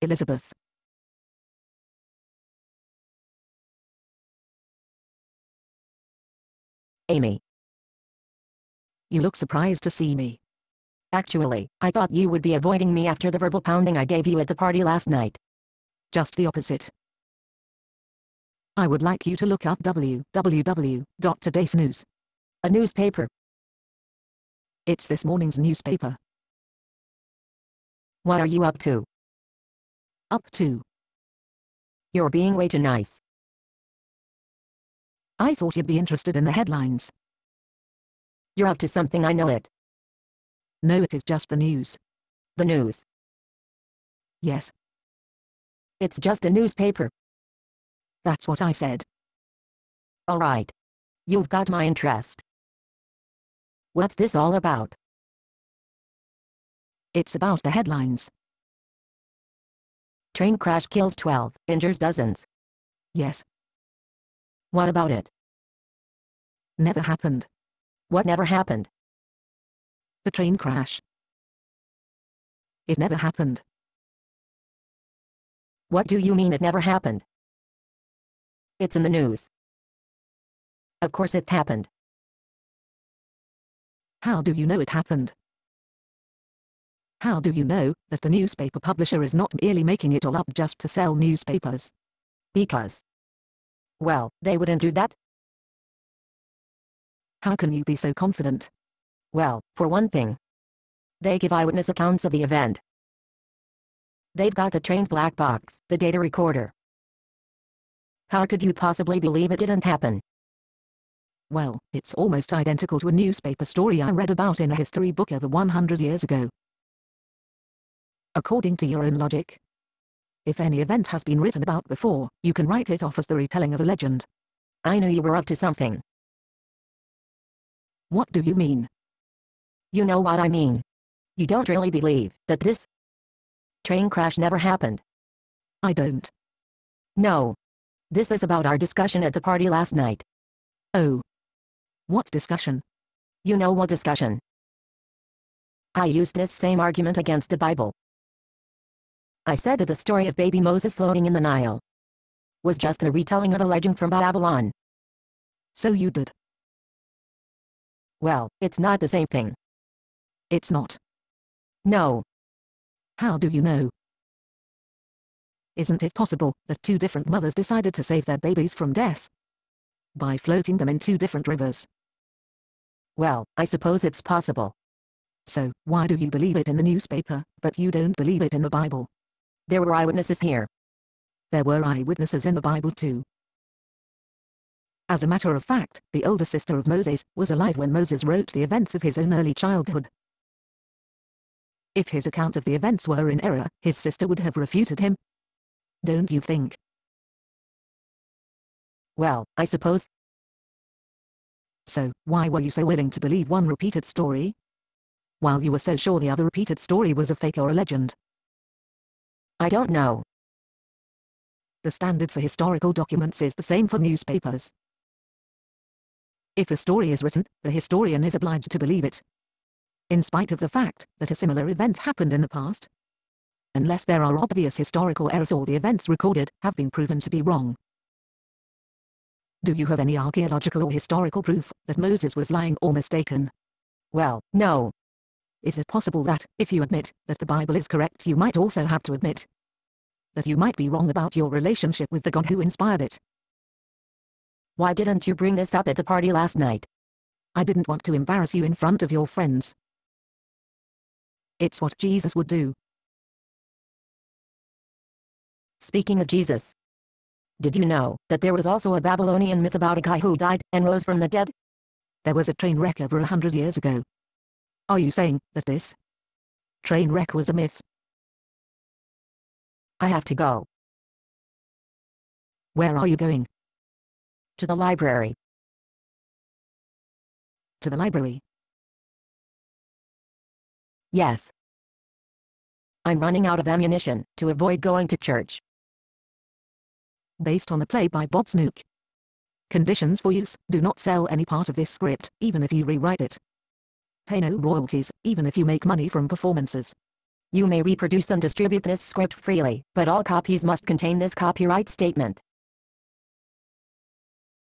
Elizabeth. Amy. You look surprised to see me. Actually, I thought you would be avoiding me after the verbal pounding I gave you at the party last night. Just the opposite. I would like you to look up www.today's news. A newspaper. It's this morning's newspaper. What are you up to? Up to. You're being way too nice. I thought you'd be interested in the headlines. You're up to something, I know it. No, it is just the news. The news. Yes. It's just a newspaper. That's what I said. All right. You've got my interest. What's this all about? It's about the headlines. Train crash kills 12, injures dozens. Yes. What about it? Never happened. What never happened? The train crash. It never happened. What do you mean it never happened? It's in the news. Of course it happened. How do you know it happened? How do you know that the newspaper publisher is not merely making it all up just to sell newspapers? Because. Well, they wouldn't do that. How can you be so confident? Well, for one thing, they give eyewitness accounts of the event. They've got the train's black box, the data recorder. How could you possibly believe it didn't happen? Well, it's almost identical to a newspaper story I read about in a history book over 100 years ago. According to your own logic, if any event has been written about before, you can write it off as the retelling of a legend. I knew you were up to something. What do you mean? You know what I mean. You don't really believe that this train crash never happened. I don't. No. This is about our discussion at the party last night. Oh. What discussion? You know what discussion. I used this same argument against the Bible. I said that the story of baby Moses floating in the Nile was just a retelling of a legend from Babylon. So you did. Well, it's not the same thing. It's not. No. How do you know? Isn't it possible that two different mothers decided to save their babies from death by floating them in two different rivers? Well, I suppose it's possible. So, why do you believe it in the newspaper, but you don't believe it in the Bible? There were eyewitnesses here. There were eyewitnesses in the Bible too. As a matter of fact, the older sister of Moses was alive when Moses wrote the events of his own early childhood. If his account of the events were in error, his sister would have refuted him. Don't you think? Well, I suppose. So, why were you so willing to believe one repeated story, while you were so sure the other repeated story was a fake or a legend? I don't know. The standard for historical documents is the same for newspapers. If a story is written, the historian is obliged to believe it, in spite of the fact that a similar event happened in the past, unless there are obvious historical errors or the events recorded have been proven to be wrong. Do you have any archaeological or historical proof that Moses was lying or mistaken? Well, no. Is it possible that, if you admit that the Bible is correct, you might also have to admit that you might be wrong about your relationship with the God who inspired it? Why didn't you bring this up at the party last night? I didn't want to embarrass you in front of your friends. It's what Jesus would do. Speaking of Jesus, did you know that there was also a Babylonian myth about a guy who died and rose from the dead? There was a train wreck over 100 years ago. Are you saying that this train wreck was a myth? I have to go. Where are you going? To the library. To the library? Yes. I'm running out of ammunition to avoid going to church. Based on the play by Bob Snook. Conditions for use: do not sell any part of this script, even if you rewrite it. Pay no royalties, even if you make money from performances. You may reproduce and distribute this script freely, but all copies must contain this copyright statement.